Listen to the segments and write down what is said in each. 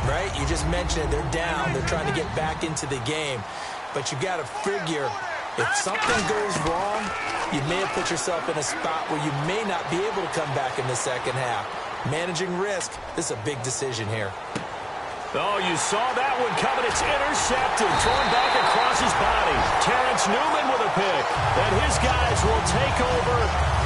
right? You just mentioned it. They're down. They're trying to get back into the game. But you got to figure, if something goes wrong, you may have put yourself in a spot where you may not be able to come back in the second half. Managing risk, this is a big decision here. Oh, you saw that one coming. It's intercepted, thrown back across his body. Terrence Newman with a pick. And his guys will take over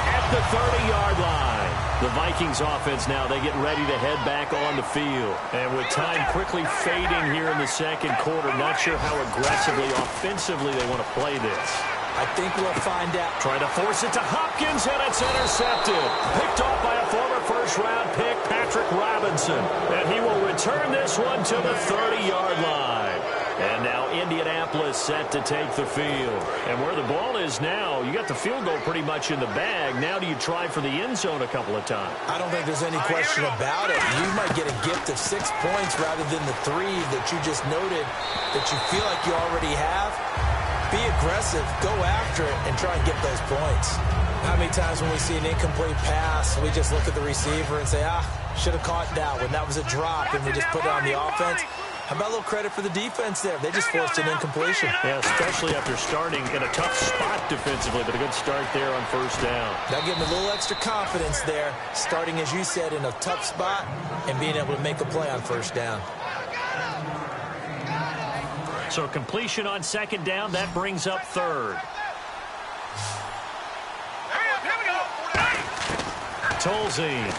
at the 30-yard line. The Vikings offense now, they get ready to head back on the field. And with time quickly fading here in the second quarter, not sure how aggressively, offensively they want to play this. I think we'll find out. Trying to force it to Hopkins, and it's intercepted. Picked off by a former first-round pick, Patrick Robinson. And he will return this one to the 30-yard line. And now Indianapolis set to take the field. And where the ball is now, you got the field goal pretty much in the bag. Now do you try for the end zone a couple of times? I don't think there's any question about it. You might get a gift of 6 points rather than the 3 that you just noted that you feel like you already have. Be aggressive, go after it, and try and get those points. How many times when we see an incomplete pass, we just look at the receiver and say, should have caught that one. That was a drop, and we just put it on the offense. How about a little credit for the defense there? They just forced an incompletion. Yeah, especially after starting in a tough spot defensively, but a good start there on first down. That gave them a little extra confidence there, starting, as you said, in a tough spot and being able to make a play on first down. So completion on second down, that brings up third. Tolzien.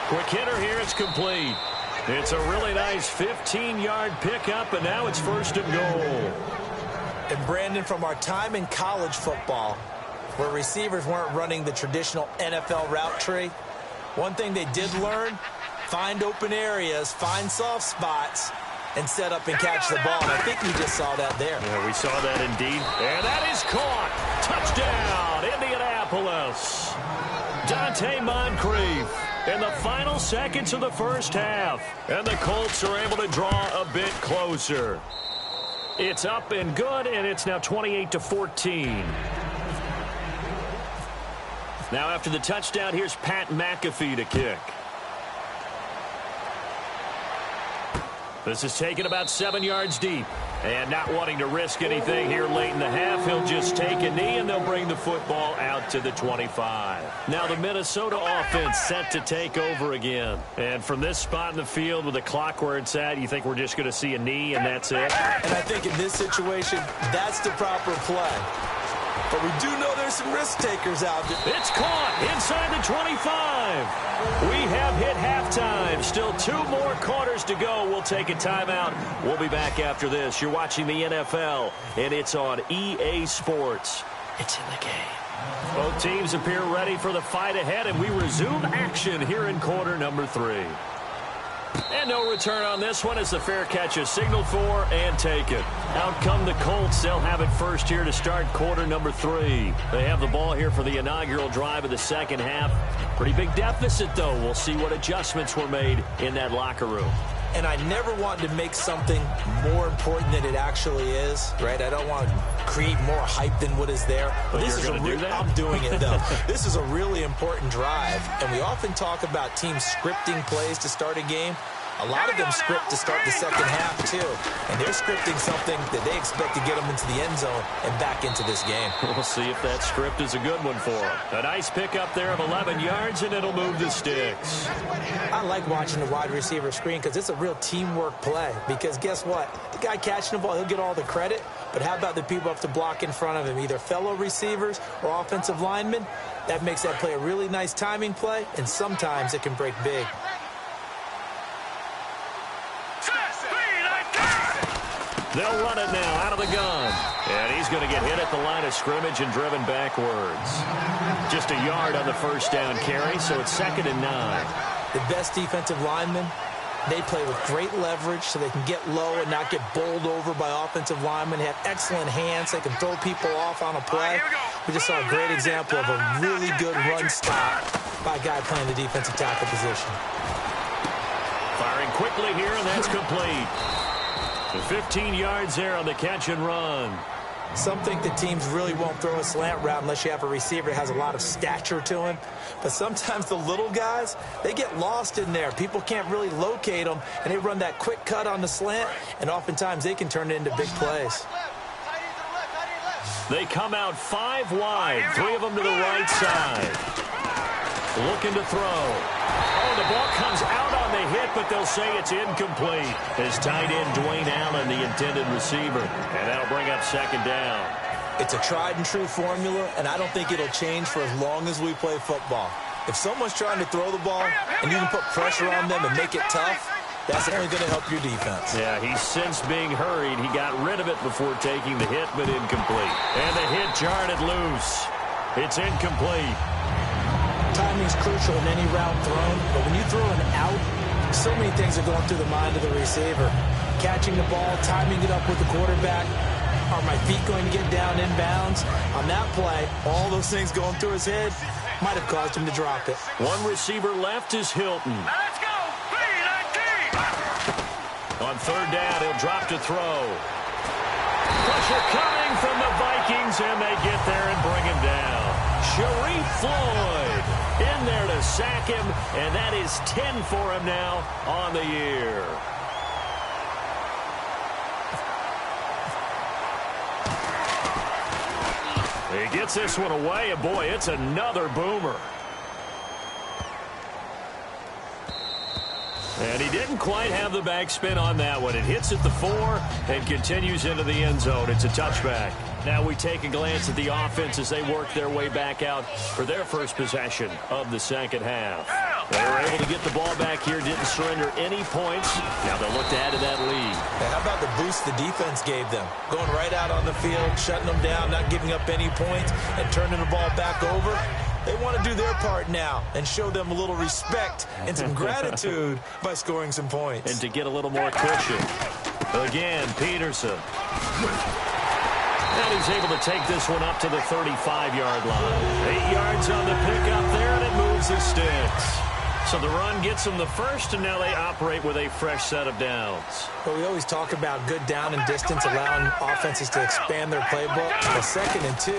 Quick hitter here, it's complete. It's a really nice 15-yard pickup, and now it's first and goal. And Brandon, from our time in college football, where receivers weren't running the traditional NFL route tree, one thing they did learn, find open areas, find soft spots, and set up and catch the ball. And I think we just saw that there. Yeah, we saw that indeed. And that is caught. Touchdown, Indianapolis. Dante Moncrief in the final seconds of the first half. And the Colts are able to draw a bit closer. It's up and good, and it's now 28-14. Now after the touchdown, here's Pat McAfee to kick. This is taken about 7 yards deep. And not wanting to risk anything here late in the half, he'll just take a knee, and they'll bring the football out to the 25. Now the Minnesota offense set to take over again. And from this spot in the field with the clock where it's at, you think we're just going to see a knee and that's it? And I think in this situation, that's the proper play. But we do know there's some risk takers out there. It's caught inside the 25. We have hit halftime. Still 2 more quarters to go. We'll take a timeout. We'll be back after this. You're watching the NFL, and it's on EA Sports. It's in the game. Both teams appear ready for the fight ahead, and we resume action here in quarter number 3. And no return on this one as the fair catch is signaled for and taken. Out come the Colts. They'll have it first here to start quarter number 3. They have the ball here for the inaugural drive of the second half. Pretty big deficit, though. We'll see what adjustments were made in that locker room. And I never want to make something more important than it actually is, right? I don't want to create more hype than what is there. But this you're going to do that? I'm doing it, though. This is a really important drive, and we often talk about teams scripting plays to start a game. A lot of them script to start the second half, too. And they're scripting something that they expect to get them into the end zone and back into this game. We'll see if that script is a good one for them. A nice pickup there of 11 yards, and it'll move the sticks. I like watching the wide receiver screen because it's a real teamwork play. Because guess what? The guy catching the ball, he'll get all the credit. But how about the people up to block in front of him, either fellow receivers or offensive linemen? That makes that play a really nice timing play, and sometimes it can break big. They'll run it now out of the gun. And he's going to get hit at the line of scrimmage and driven backwards. Just a yard on the first down carry, so it's 2nd and 9. The best defensive linemen, they play with great leverage so they can get low and not get bowled over by offensive linemen. They have excellent hands. They can throw people off on a play. We just saw a great example of a really good run stop by a guy playing the defensive tackle position. Firing quickly here, and that's complete. 15 yards there on the catch and run. Some think that teams really won't throw a slant route unless you have a receiver that has a lot of stature to him. But sometimes the little guys, they get lost in there. People can't really locate them, and they run that quick cut on the slant, and oftentimes they can turn it into big plays. They come out 5 wide, 3 of them to the right side. Looking to throw. Oh, the ball comes out on the hit, but they'll say it's incomplete. His tight end, Dwayne Allen, the intended receiver. And that'll bring up second down. It's a tried-and-true formula, and I don't think it'll change for as long as we play football. If someone's trying to throw the ball and you can put pressure on them and make it tough, that's only going to help your defense. Yeah, he's since being hurried. He got rid of it before taking the hit, but incomplete. And the hit jarred it loose. It's incomplete. Timing's crucial in any route thrown, but when you throw an out, so many things are going through the mind of the receiver. Catching the ball, timing it up with the quarterback. Are my feet going to get down inbounds? On that play, all those things going through his head might have caused him to drop it. One receiver left is Hilton. Let's go! On third down, he'll drop to throw. Pressure coming from the Vikings, and they get there and bring him down. Sharif Floyd in there to sack him, and that is 10 for him now on the year. He gets this one away, and boy, it's another boomer. And he didn't quite have the backspin on that one. It hits at the 4 and continues into the end zone. It's a touchback. Now we take a glance at the offense as they work their way back out for their first possession of the second half. They were able to get the ball back here, didn't surrender any points. Now they'll look to add to that lead. Hey, how about the boost the defense gave them? Going right out on the field, shutting them down, not giving up any points, and turning the ball back over. They want to do their part now and show them a little respect and some gratitude by scoring some points. And to get a little more cushion. Again, Peterson. And he's able to take this one up to the 35-yard line. 8 yards on the pickup there, and it moves the sticks. So the run gets them the first, and now they operate with a fresh set of downs. Well, we always talk about good down and distance, allowing offenses to expand their playbook. But 2nd and 2,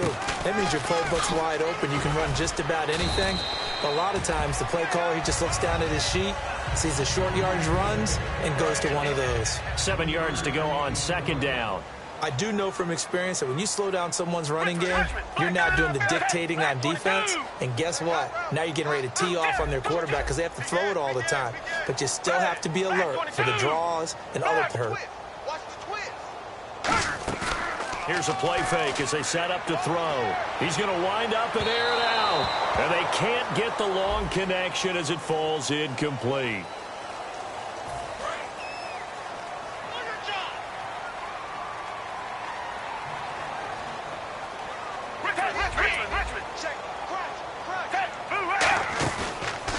that means your playbook's wide open. You can run just about anything. But a lot of times, the play caller, he just looks down at his sheet, sees the short yardage runs, and goes to one of those. 7 yards to go on 2nd down. I do know from experience that when you slow down someone's running game, you're now doing the dictating on defense. And guess what? Now you're getting ready to tee off on their quarterback because they have to throw it all the time. But you still have to be alert for the draws and other hurt. Here's a play fake as they set up to throw. He's going to wind up and air it out. And they can't get the long connection as it falls incomplete.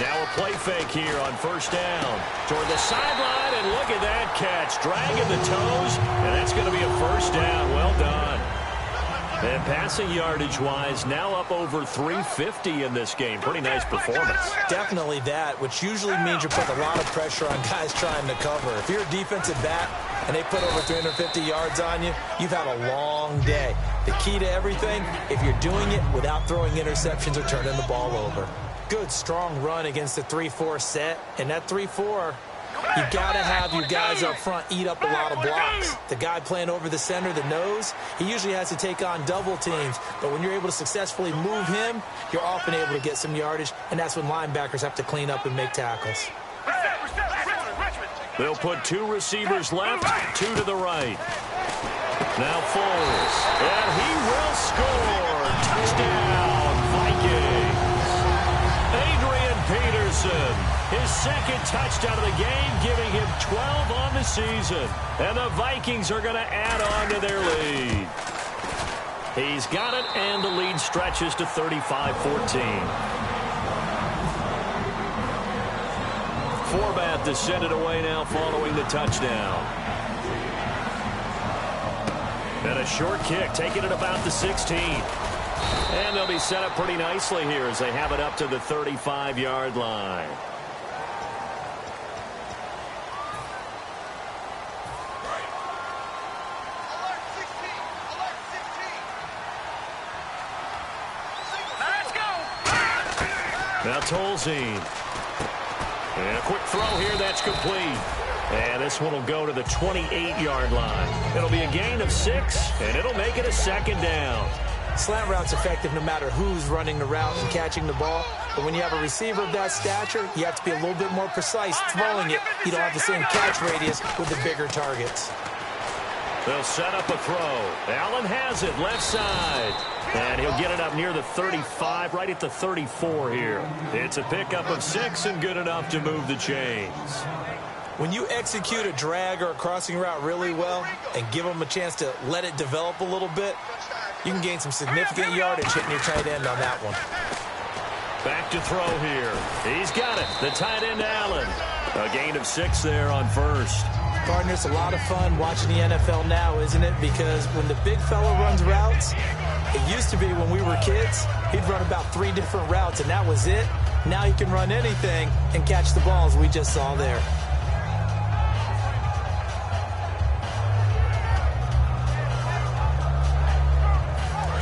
Now a play fake here on 1st down. Toward the sideline, and look at that catch. Dragging the toes, and that's going to be a 1st down. Well done. And passing yardage-wise, now up over 350 in this game. Pretty nice performance. Definitely that, which usually means you're putting a lot of pressure on guys trying to cover. If you're a defensive back and they put over 350 yards on you, you've had a long day. The key to everything, if you're doing it without throwing interceptions or turning the ball over. Good, strong run against the 3-4 set, and that 3-4, you got to have your guys up front eat up a lot of blocks. The guy playing over the center, the nose, he usually has to take on double teams. But when you're able to successfully move him, you're often able to get some yardage, and that's when linebackers have to clean up and make tackles. They'll put 2 receivers left, 2 to the right. Now Foles, and he will score. Touchdown, Vikings. Adrian Peterson, his 2nd touchdown of the game, giving him 12 on the season. And the Vikings are going to add on to their lead. He's got it, and the lead stretches to 35-14. Forbath to send it away now following the touchdown. And a short kick, taking it about the 16. And they'll be set up pretty nicely here as they have it up to the 35-yard line. Now Tolzien. And a quick throw here, that's complete. And this one will go to the 28-yard line. It'll be a gain of 6, and it'll make it a second down. Slant route's effective no matter who's running the route and catching the ball. But when you have a receiver of that stature, you have to be a little bit more precise throwing it. You don't have the same catch radius with the bigger targets. They'll set up a throw. Allen has it, left side. And he'll get it up near the 35, right at the 34 here. It's a pickup of 6 and good enough to move the chains. When you execute a drag or a crossing route really well and give them a chance to let it develop a little bit, you can gain some significant yardage hitting your tight end on that one. Back to throw here. He's got it. The tight end, Allen. A gain of 6 there on first. Partner, it's a lot of fun watching the NFL now, isn't it? Because when the big fella runs routes, it used to be when we were kids, he'd run about 3 different routes, and that was it. Now he can run anything and catch the balls we just saw there.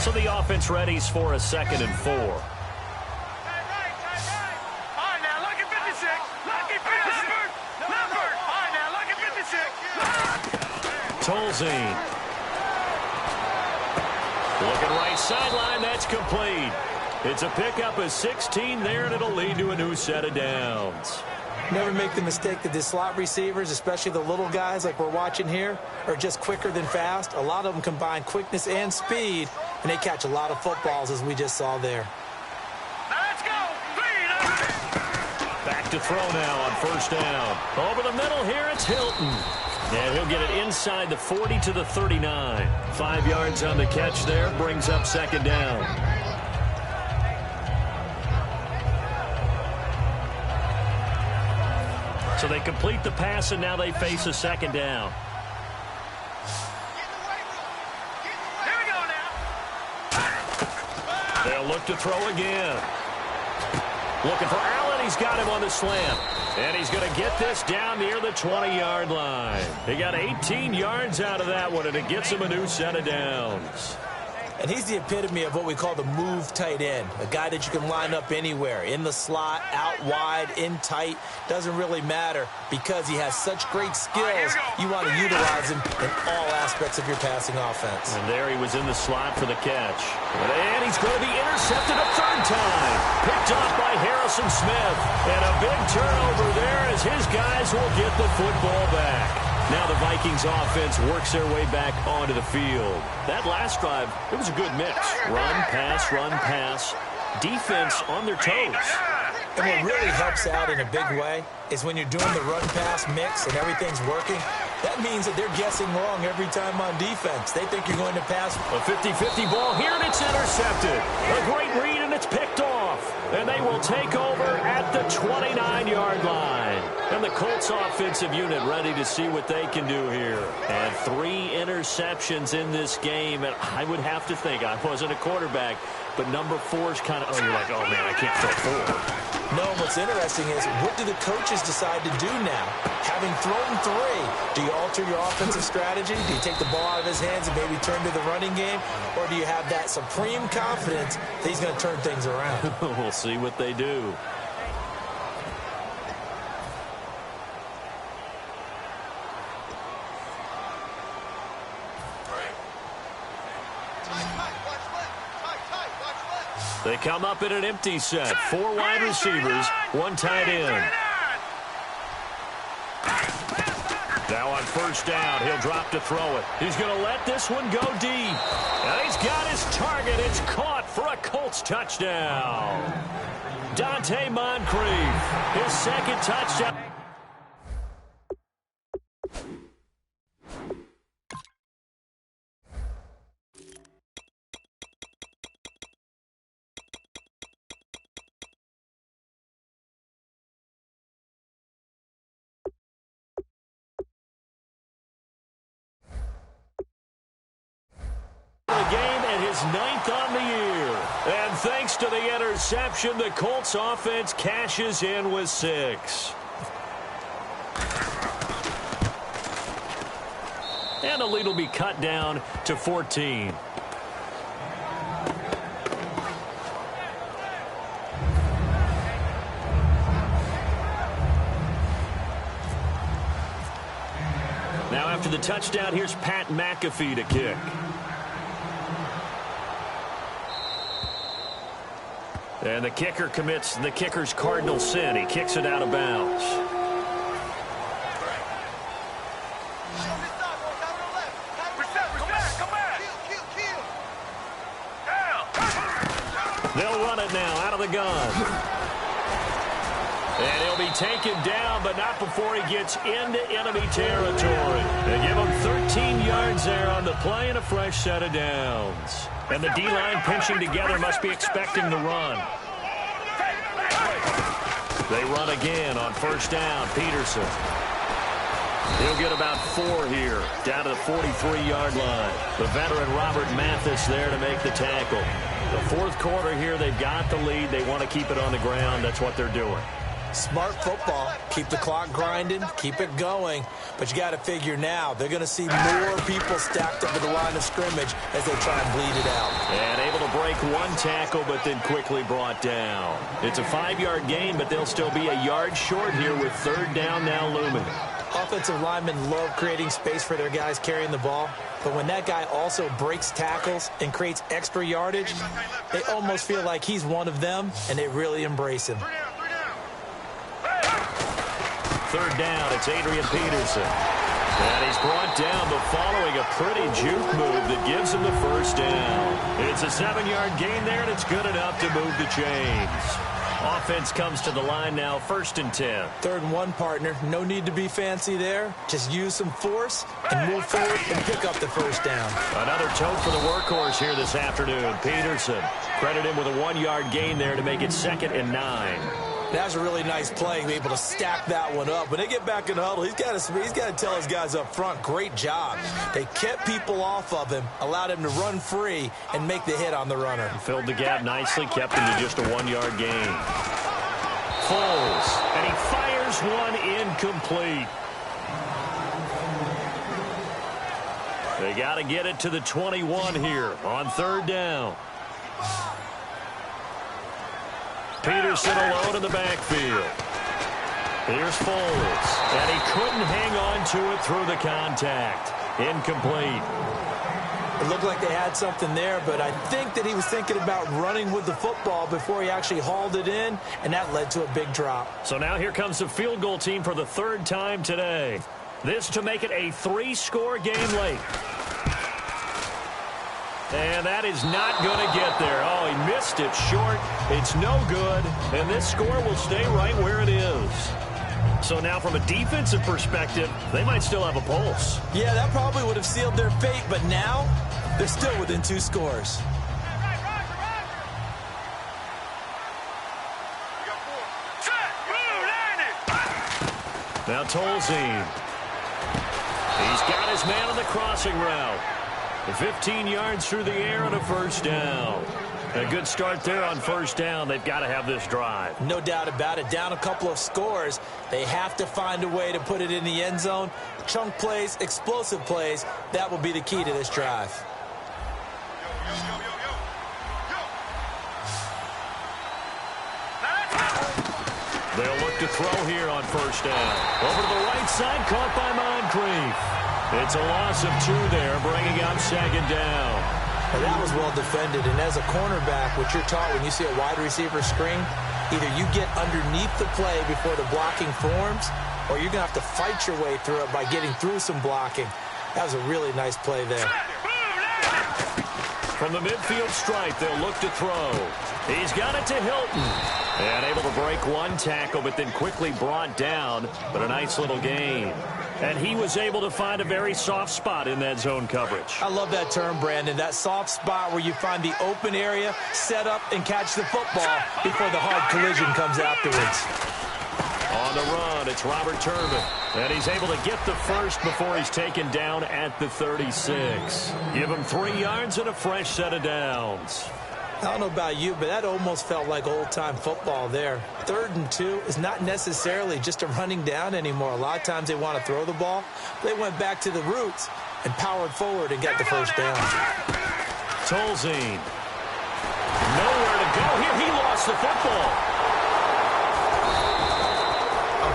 So the offense readies for a 2nd and 4. Tolzien. Looking right sideline, that's complete. It's a pickup of 16 there, and it'll lead to a new set of downs. Never make the mistake that the slot receivers, especially the little guys like we're watching here, are just quicker than fast. A lot of them combine quickness and speed, and they catch a lot of footballs, as we just saw there. Let's go! Back to throw now on first down. Over the middle here, it's Hilton. And he'll get it inside the 40 to the 39. 5 yards on the catch there, brings up 2nd down. So they complete the pass, and now they face a 2nd down. Here we go now. They'll look to throw again. Looking for Allen. He's got him on the slant. And he's going to get this down near the 20-yard line. He got 18 yards out of that one, and it gets him a new set of downs. And he's the epitome of what we call the move tight end, a guy that you can line up anywhere, in the slot, out wide, in tight. Doesn't really matter because he has such great skills. You want to utilize him in all aspects of your passing offense. And there he was in the slot for the catch. And he's going to be intercepted a 3rd time. Picked off by Harrison Smith. And a big turnover there as his guys will get the football back. Now the Vikings offense works their way back onto the field. That last drive, it was a good mix. Run, pass, defense on their toes. And what really helps out in a big way is when you're doing the run-pass mix and everything's working, that means that they're guessing wrong every time on defense. They think you're going to pass. A 50-50 ball here, and it's intercepted. A great read, and it's picked off. And they will take over at the 29-yard line. And the Colts offensive unit ready to see what they can do here. And 3 interceptions in this game. And I would have to think, I wasn't a quarterback, but number 4 is kind of, you're like, oh, man, I can't throw 4. No, what's interesting is, what do the coaches decide to do now? Having thrown 3, do you alter your offensive strategy? Do you take the ball out of his hands and maybe turn to the running game? Or do you have that supreme confidence that he's going to turn things around? We'll see what they do. They come up in an empty set. 4 wide receivers, 1 tight end. Now on first down, he'll drop to throw it. He's going to let this one go deep. And he's got his target. It's caught for a Colts touchdown. Dante Moncrief, his 2nd touchdown. The game and his 9th on the year. And thanks to the interception, the Colts offense cashes in with 6. And the lead will be cut down to 14. Now after the touchdown, here's Pat McAfee to kick. And the kicker commits the kicker's cardinal sin. He kicks it out of bounds. They'll run it now out of the gun. And he'll be taken down, but not before he gets into enemy territory. They give him 13 yards there on the play and a fresh set of downs. And the D-line pinching together must be expecting the run. They run again on first down. Peterson. He'll get about 4 here, down to the 43-yard line. The veteran Robert Mathis there to make the tackle. The fourth quarter here, they've got the lead. They want to keep it on the ground. That's what they're doing. Smart football. Keep the clock grinding. Keep it going. But you got to figure now, they're going to see more people stacked up at the line of scrimmage as they try and bleed it out. And able to break one tackle, but then quickly brought down. It's a 5-yard gain, but they'll still be a yard short here with third down now looming. Offensive linemen love creating space for their guys carrying the ball. But when that guy also breaks tackles and creates extra yardage, they almost feel like he's one of them, and they really embrace him. Third down, it's Adrian Peterson. And he's brought down, but following a pretty juke move that gives him the first down. It's a 7-yard gain there, and it's good enough to move the chains. Offense comes to the line now, 1st and 10. 3rd and 1, partner. No need to be fancy there. Just use some force and move forward and pick up the first down. Another tote for the workhorse here this afternoon. Peterson. Credit him with a 1-yard gain there to make it 2nd and 9. That was a really nice play, be able to stack that one up. When they get back in the huddle, he's got to tell his guys up front, great job. They kept people off of him, allowed him to run free, and make the hit on the runner. Filled the gap nicely, kept him to just a 1-yard gain. Foles, and he fires one incomplete. They got to get it to the 21 here on 3rd down. Peterson alone in the backfield. Here's Foles, and he couldn't hang on to it through the contact. Incomplete. It looked like they had something there, but I think that he was thinking about running with the football before he actually hauled it in, and that led to a big drop. So now here comes the field goal team for the 3rd time today. This to make it a 3-score game late. And that is not going to get there. Oh, he missed it short. It's no good. And this score will stay right where it is. So now from a defensive perspective, they might still have a pulse. Yeah, that probably would have sealed their fate, but now they're still within 2 scores. Now Tolzien. He's got his man on the crossing route. 15 yards through the air and a first down. A good start there on first down. They've got to have this drive. No doubt about it. Down a couple of scores. They have to find a way to put it in the end zone. Chunk plays, explosive plays. That will be the key to this drive. They'll look to throw here on first down. Over to the right side, caught by Moncrief. It's a loss of 2 there, bringing up 2nd down. Well, that was well defended, and as a cornerback, what you're taught when you see a wide receiver screen, either you get underneath the play before the blocking forms, or you're going to have to fight your way through it by getting through some blocking. That was a really nice play there. From the midfield stripe, they'll look to throw. He's got it to Hilton. And able to break one tackle, but then quickly brought down. But a nice little gain. And he was able to find a very soft spot in that zone coverage. I love that term, Brandon. That soft spot where you find the open area, set up, and catch the football before the hard collision comes afterwards. On the run, it's Robert Turbin. And he's able to get the first before he's taken down at the 36. Give him 3 yards and a fresh set of downs. I don't know about you, but that almost felt like old-time football there. 3rd and 2 is not necessarily just a running down anymore. A lot of times they want to throw the ball. They went back to the roots and powered forward and got the first down. Tolzien. Nowhere to go here. He lost the football.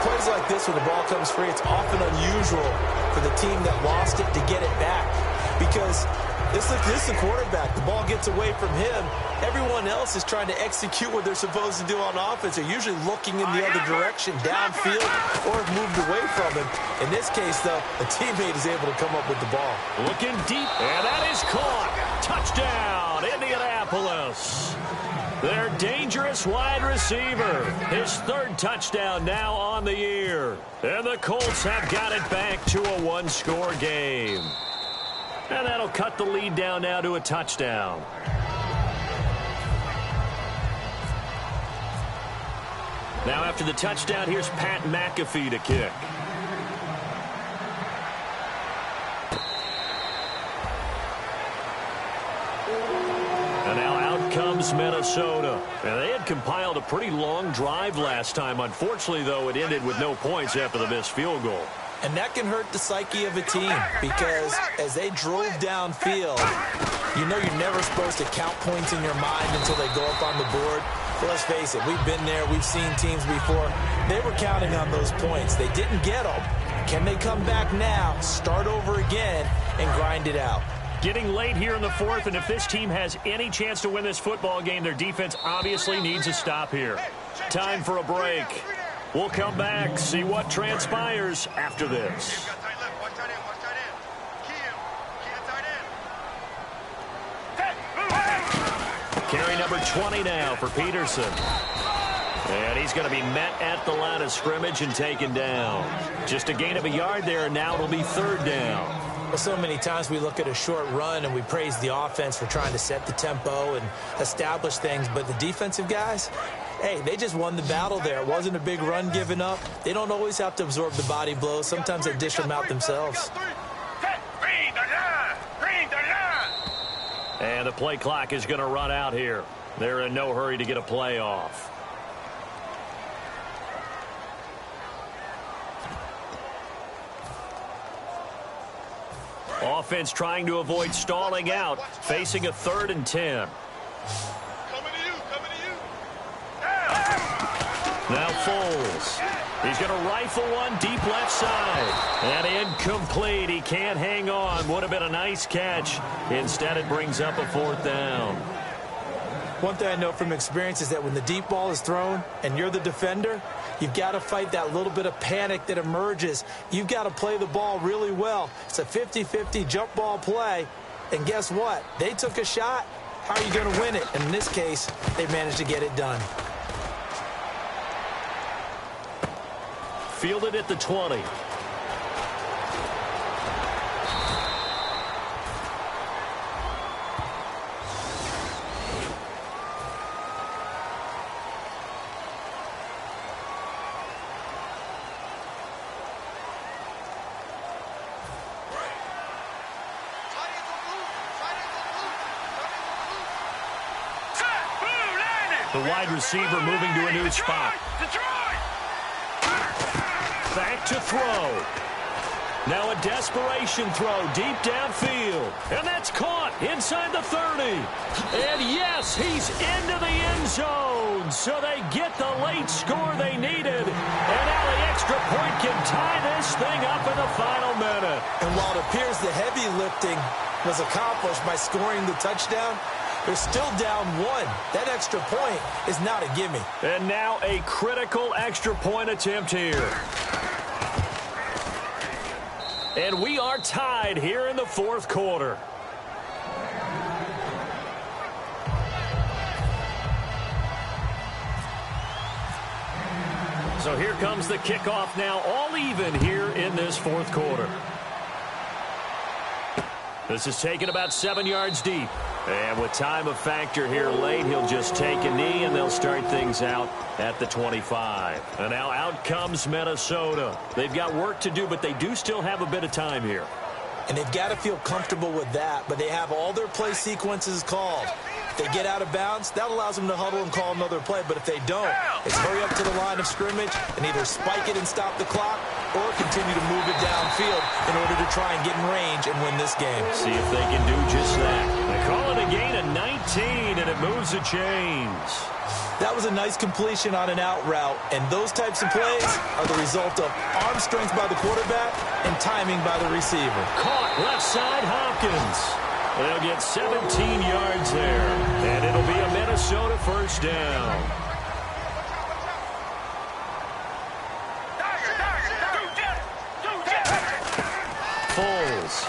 plays like this when the ball comes free, it's often unusual for the team that lost it to get it back because this is the quarterback. The ball gets away from him. Everyone else is trying to execute what they're supposed to do on offense. They're usually looking in the other direction, downfield, or have moved away from him. In this case, though, a teammate is able to come up with the ball. Looking deep, and that is caught. Touchdown, Indianapolis. Their dangerous wide receiver. His third touchdown now on the year. And the Colts have got it back to a one-score game. And that'll cut the lead down now to a touchdown. Now after the touchdown, here's Pat McAfee to kick. And now out comes Minnesota. And they had compiled a pretty long drive last time. Unfortunately, though, it ended with no points after the missed field goal. And that can hurt the psyche of a team because as they drove downfield, you know you're never supposed to count points in your mind until they go up on the board. But let's face it, we've been there. We've seen teams before. They were counting on those points. They didn't get them. Can they come back now, start over again, and grind it out? Getting late here in the fourth, and if this team has any chance to win this football game, their defense obviously needs a stop here. Time for a break. We'll come back, see what transpires after this. Carry number 20 now for Peterson. And he's going to be met at the line of scrimmage and taken down. Just a gain of a yard there, and now it'll be third down. Well, so many times we look at a short run and we praise the offense for trying to set the tempo and establish things, but the defensive guys, hey, they just won the battle there. It wasn't a big run given up. They don't always have to absorb the body blows. Sometimes they dish them out themselves. And the play clock is going to run out here. They're in no hurry to get a play off. Offense trying to avoid stalling out, facing a 3rd and 10. Now Foles. He's going to rifle one deep left side. And incomplete. He can't hang on. Would have been a nice catch. Instead, it brings up a 4th down. One thing I know from experience is that when the deep ball is thrown and you're the defender, you've got to fight that little bit of panic that emerges. You've got to play the ball really well. It's a 50-50 jump ball play. And guess what? They took a shot. How are you going to win it? And in this case, they managed to get it done. Fielded at the 20. The wide receiver moving to a new spot. Back to throw. Now a desperation throw deep downfield. And that's caught inside the 30. And yes, he's into the end zone. So they get the late score they needed. And now the extra point can tie this thing up in the final minute. And while it appears the heavy lifting was accomplished by scoring the touchdown, they're still down 1. That extra point is not a gimme. And now a critical extra point attempt here. And we are tied here in the 4th quarter. So here comes the kickoff now, all even here in this 4th quarter. This is taken about 7 yards deep. And with time a factor here late, he'll just take a knee, and they'll start things out at the 25. And now out comes Minnesota. They've got work to do, but they do still have a bit of time here. And they've got to feel comfortable with that, but they have all their play sequences called. If they get out of bounds, that allows them to huddle and call another play. But if they don't, it's hurry up to the line of scrimmage and either spike it and stop the clock or continue to move it downfield in order to try and get in range and win this game. See if they can do just that. They call it a gain of 19, and it moves the chains. That was a nice completion on an out route, and those types of plays are the result of arm strength by the quarterback and timing by the receiver. Caught left side, Hopkins. They'll get 17 yards there, and it'll be a Minnesota first down. Foles.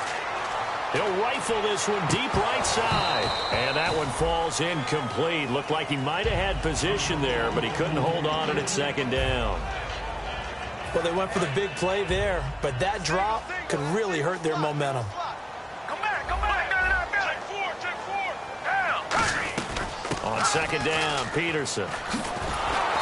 He'll rifle this one deep right side. And that one falls incomplete. Looked like he might have had position there, but he couldn't hold on it at second down. Well, they went for the big play there, but that drop could really hurt their momentum. Come back. Take 4. On second down, Peterson.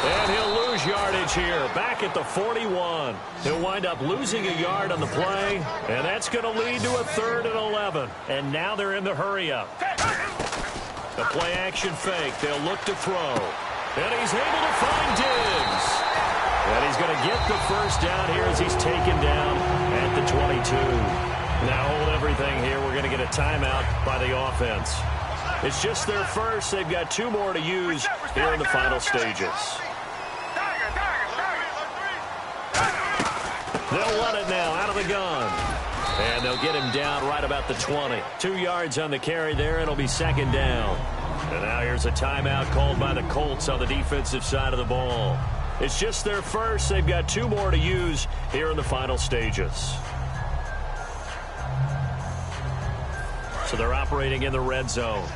And he'll lose yardage here, back at the 41. He'll wind up losing a yard on the play, and that's going to lead to a 3rd and 11. And now they're in the hurry-up. The play-action fake. They'll look to throw. And he's able to find Diggs. And he's going to get the first down here as he's taken down at the 22. Now hold everything here. We're going to get a timeout by the offense. It's just their first. They've got 2 more to use here in the final stages. They'll run it now out of the gun. And they'll get him down right about the 20. 2 yards on the carry there. It'll be second down. And now here's a timeout called by the Colts on the defensive side of the ball. It's just their first. They've got 2 more to use here in the final stages. So they're operating in the red zone.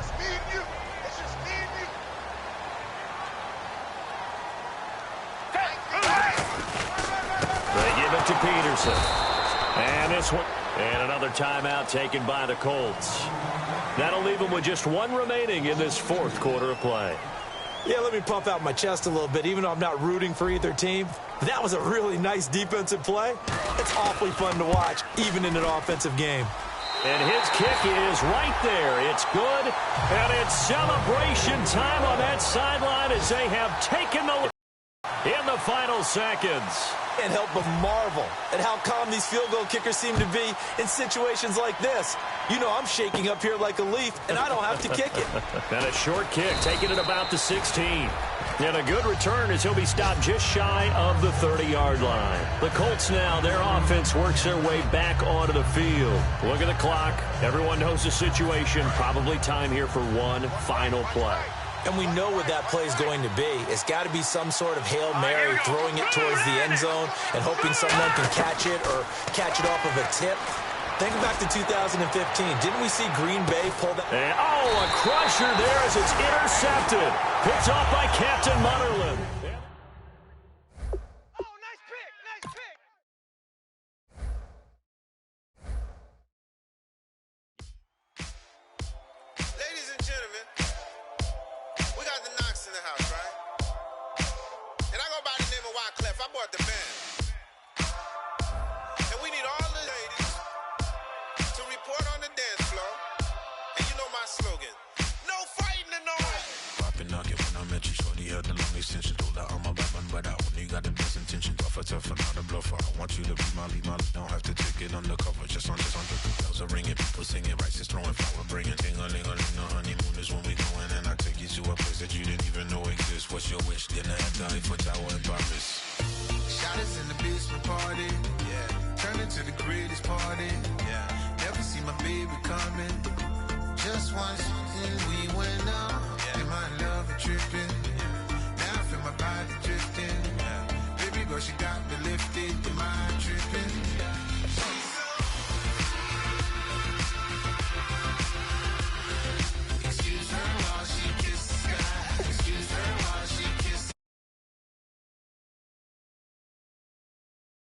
They give it to Peterson. And this one. And another timeout taken by the Colts. That'll leave them with just 1 remaining in this 4th quarter of play. Yeah, let me puff out my chest a little bit, even though I'm not rooting for either team. That was a really nice defensive play. It's awfully fun to watch, even in an offensive game. And his kick is right there. It's good. And it's celebration time on that sideline as they have taken the lead in the final seconds. Can't help but marvel at how calm these field goal kickers seem to be in situations like this. You know, I'm shaking up here like a leaf, and I don't have to kick it. And a short kick, taking it about the 16. And a good return as he'll be stopped just shy of the 30-yard line. The Colts now, their offense works their way back onto the field. Look at the clock. Everyone knows the situation. Probably time here for one final play. And we know what that play is going to be. It's got to be some sort of Hail Mary, throwing it towards the end zone and hoping someone can catch it or catch it off of a tip. Think back to 2015. Didn't we see Green Bay pull that? And, a crusher there as it's intercepted. Picked off by Captain Mutterland. Nice pick. Ladies and gentlemen, we got the Knox in the house, right? And I go by the name of Wyclef. I bought the band. And we need all the ladies to report on the dance floor. And you know my slogan, no fighting in no way. Poppin' nugget when I met you, shorty had the long extension. Told her I'm a bad man, but I only got the best intention. Tougher, not a bluffer. I want you to be my lead. Don't have to take it undercover. Just on the bells are ringing, people singing, rice is throwing, flower bringing. Ting-a-ling-a-ling, the honeymoon is when we going. And I take you to a place that you didn't even know exists. What's your wish? Dinner at the Eiffel Tower in Paris. Shot us in the basement party, yeah. Turned into the greatest party, yeah. Never see my baby coming. Just once, and we went out, yeah. And my love a tripping, yeah. Now I feel my body drifting, yeah. Baby girl, she got me lifted, your mind tripping.